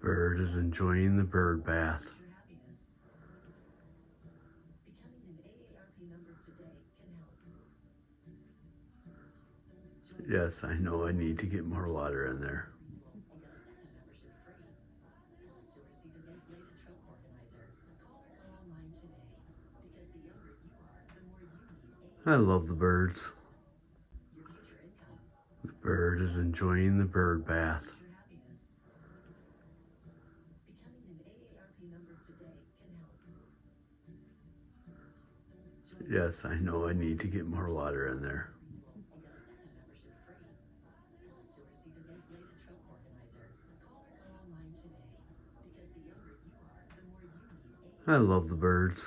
Bird is enjoying the bird bath. Yes, I know I need to get more water in there. I love the birds. The bird is enjoying the bird bath. Yes, I know I need to get more water in there. I love the birds.